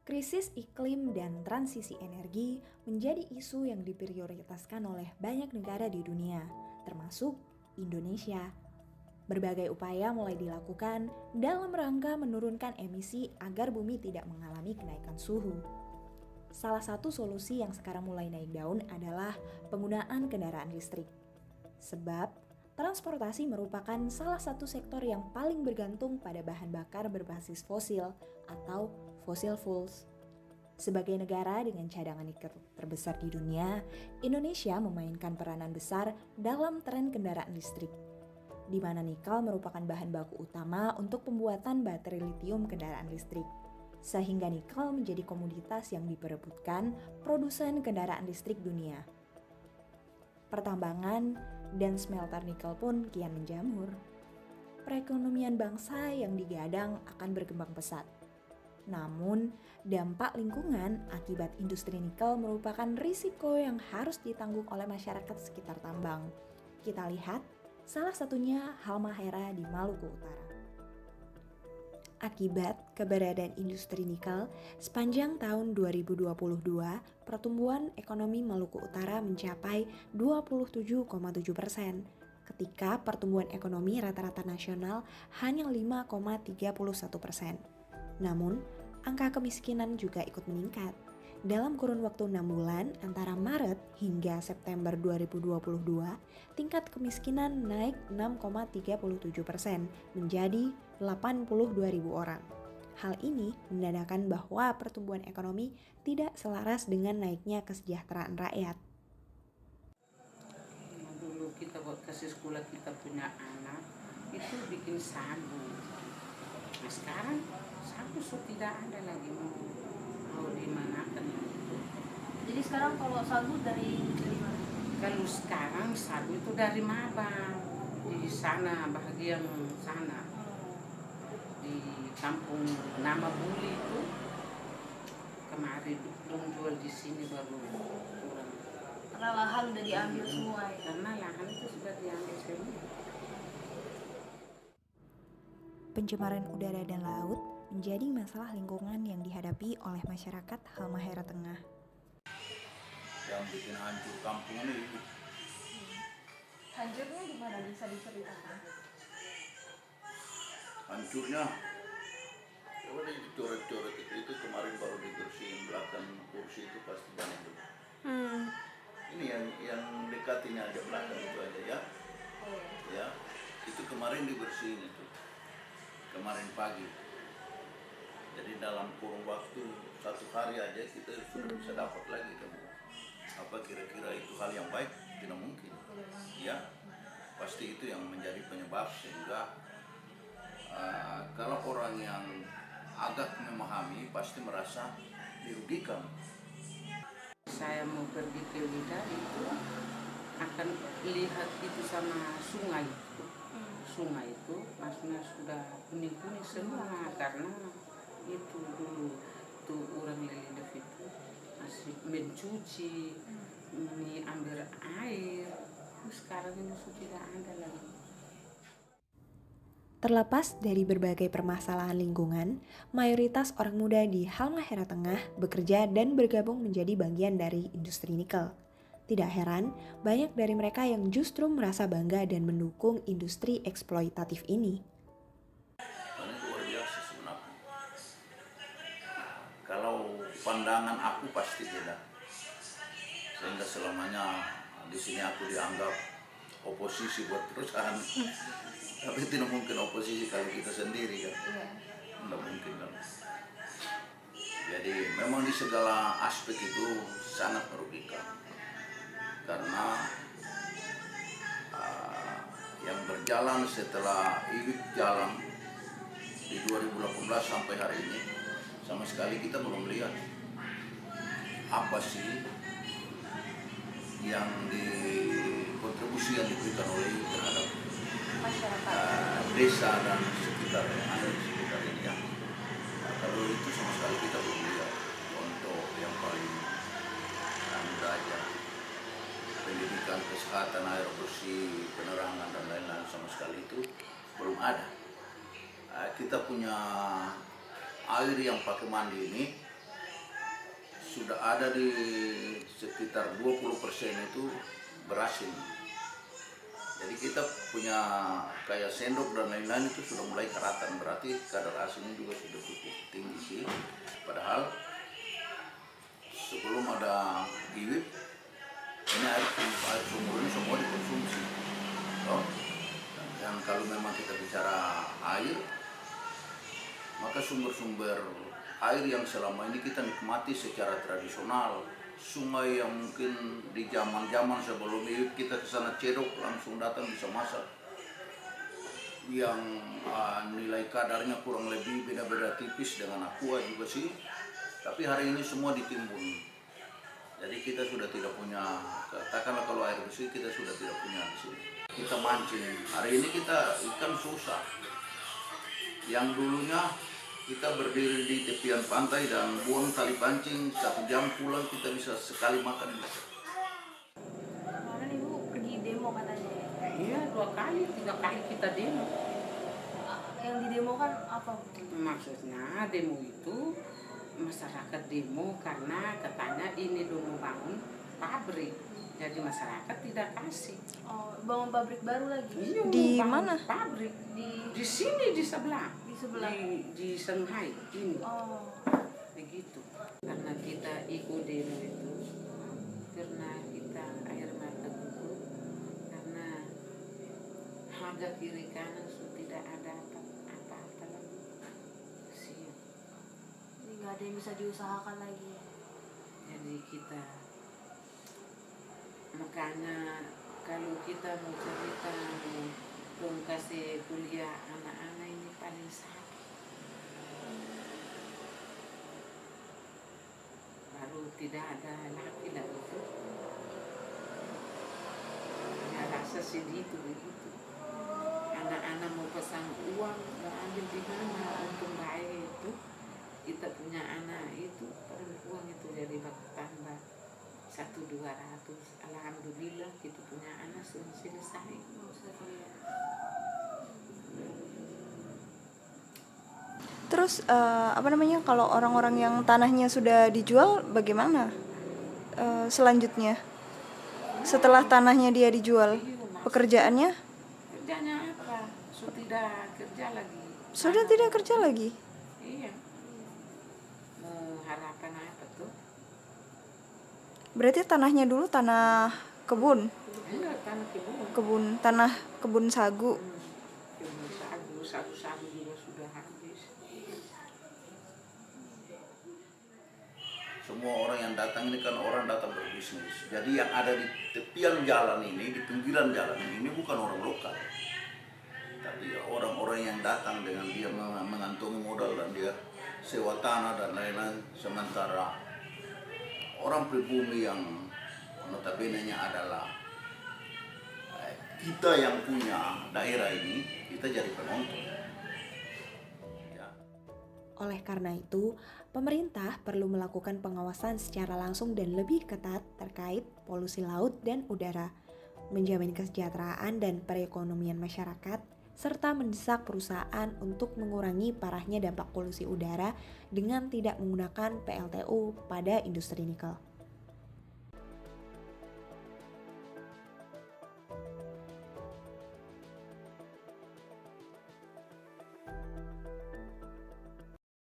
Krisis iklim dan transisi energi menjadi isu yang diprioritaskan oleh banyak negara di dunia, termasuk Indonesia. Berbagai upaya mulai dilakukan dalam rangka menurunkan emisi agar bumi tidak mengalami kenaikan suhu. Salah satu solusi yang sekarang mulai naik daun adalah penggunaan kendaraan listrik. Sebab, transportasi merupakan salah satu sektor yang paling bergantung pada bahan bakar berbasis fosil atau fossil fuels. Sebagai negara dengan cadangan nikel terbesar di dunia, Indonesia memainkan peranan besar dalam tren kendaraan listrik, di mana nikel merupakan bahan baku utama untuk pembuatan baterai litium kendaraan listrik. Sehingga nikel menjadi komoditas yang diperebutkan produsen kendaraan listrik dunia. Pertambangan dan smelter nikel pun kian menjamur. Perekonomian bangsa yang digadang akan berkembang pesat. Namun, dampak lingkungan akibat industri nikel merupakan risiko yang harus ditanggung oleh masyarakat sekitar tambang. Kita lihat, salah satunya Halmahera di Maluku Utara. Akibat keberadaan industri nikel, sepanjang tahun 2022, pertumbuhan ekonomi Maluku Utara mencapai 27,7%, ketika pertumbuhan ekonomi rata-rata nasional hanya 5,31%. Namun, angka kemiskinan juga ikut meningkat. Dalam kurun waktu 6 bulan antara Maret hingga September 2022, tingkat kemiskinan naik 6,37% menjadi 82.000 orang. Hal ini menandakan bahwa pertumbuhan ekonomi tidak selaras dengan naiknya kesejahteraan rakyat. Dulu kita buat kasih sekolah kita punya anak, itu bikin sabun. Nah sekarang sabun tidak ada lagi mau dimanakan. Jadi sekarang kalau sagu dari mana? Kalau sekarang sagu itu dari Mabang, di sana bagian sana, di kampung nama Buli itu. Kemarin belum jual di sini baru kurang. Karena lahan udah diambil semua ya? Karena lahan itu sudah diambil semua. Pencemaran udara dan laut menjadi masalah lingkungan yang dihadapi oleh masyarakat Halmahera Tengah. Yang bikin hancur kampung ini. Hancurnya gimana, bisa diceritakan? Hancurnya, coba dicoret-coret itu kemarin baru dibersihin belakang kursi itu pasti banyak tuh. Ini yang dekatinya aja belakang itu aja ya. Ya, itu kemarin dibersihin itu. Kemarin pagi. Jadi dalam kurun waktu 1 hari aja kita sudah bisa dapat lagi kamu. Apa kira-kira itu hal yang baik? Tidak mungkin. Ya, pasti itu yang menjadi penyebab sehingga kalau orang yang agak memahami pasti merasa dirugikan. Saya mau pergi ke Widar itu akan lihat itu sama sungai itu. Sungai itu maksudnya sudah kuning-kuning semua karena itu dulu tuh orang Lelidef itu masih mencuci, ambil air. Sekarang ini sudah tidak ada lagi. Terlepas dari berbagai permasalahan lingkungan, mayoritas orang muda di Halmahera Tengah bekerja dan bergabung menjadi bagian dari industri nikel. Tidak heran, banyak dari mereka yang justru merasa bangga dan mendukung industri eksploitatif ini. Ini luar biasa sebenarnya. Kalau pandangan aku pasti beda. Sehingga selamanya di sini aku dianggap oposisi buat perusahaan. Tapi tidak mungkin oposisi kalau kita sendiri kan. Tidak mungkin kan. Jadi memang di segala aspek itu sangat merugikan. Karena yang berjalan setelah IWIP jalan di 2018 sampai hari ini sama sekali kita belum lihat apa sih yang kontribusi yang diberikan oleh IWIP terhadap desa dan sekitar yang ada di sekitar ini ya. Kalau itu sama sekali kita belum lihat. Untuk yang paling mudah aja, pendidikan, kesehatan, air bersih, penerangan dan lain-lain sama sekali itu belum ada. Kita punya air yang pakai mandi ini sudah ada di sekitar 20% itu berasin. Jadi kita punya kayak sendok dan lain-lain itu sudah mulai keratan, berarti kadar asinnya juga sudah cukup tinggi sih. Padahal sebelum ada bibit, ini air sumur ini semua dikonsumsi. Dan kalau memang kita bicara air, maka sumber-sumber air yang selama ini kita nikmati secara tradisional, sungai yang mungkin di zaman-zaman sebelum itu kita ke sana cedok langsung datang bisa masak, yang nilai kadarnya kurang lebih beda-beda tipis dengan aqua juga sih, tapi hari ini semua ditimbun. Jadi kita sudah tidak punya, katakanlah kalau air bersih kita sudah tidak punya di sini. Kita mancing, hari ini kita ikan susah. Yang dulunya kita berdiri di tepian pantai dan buang tali pancing, 1 jam pulang kita bisa sekali makan. Kemarin ibu pergi demo katanya. Iya, 2 kali, 3 kali kita demo. Yang didemokan apa, Bu? Maksudnya demo itu masyarakat demo karena katanya ini dulu bangun pabrik, jadi masyarakat tidak kasih. Oh, bangun pabrik baru lagi. Iya, Di bangun mana? Pabrik Di sini di sebelah. sebelah. Di Shanghai ini. Oh. Begitu. Karena kita ikut demo itu, karena kita air mata gugur, karena harga kiri kanan sudah tidak ada apa-apa lagi. Siap. Jadi nggak ada yang bisa diusahakan lagi. Jadi kita, makanya kalau kita mau cerita mau kasih kuliah anak-anak ini paling sakit. Baru tidak ada laki lagi itu. Ya rasa sedih itu begitu. Anak-anak mau pesan uang, mau ambil di mana untuk bayar itu. Kita punya anak itu perempuan itu jadi bakal tambah 1.200. Alhamdulillah kita punya anak sudah selesai. Terus kalau orang-orang yang tanahnya sudah dijual bagaimana selanjutnya? Setelah tanahnya dia dijual, pekerjaannya Kerjanya apa? Sudah tidak kerja lagi. sudah tidak kerja lagi. Iya. Mau harapan apa tuh? Berarti tanahnya dulu tanah kebun, Enggak, tanah kebun sagu. Kebun sagu juga sudah habis. Semua orang yang datang ini kan orang datang berbisnis. Jadi yang ada di tepian jalan ini, di pinggiran jalan ini bukan orang lokal. Tapi orang-orang yang datang dengan dia mengantongi modal dan dia sewa tanah dan lain-lain. Sementara orang pribumi yang notabene-nya adalah kita yang punya daerah ini, kita jadi penonton. Ya. Oleh karena itu, pemerintah perlu melakukan pengawasan secara langsung dan lebih ketat terkait polusi laut dan udara, menjamin kesejahteraan dan perekonomian masyarakat, serta mendesak perusahaan untuk mengurangi parahnya dampak polusi udara dengan tidak menggunakan PLTU pada industri nikel.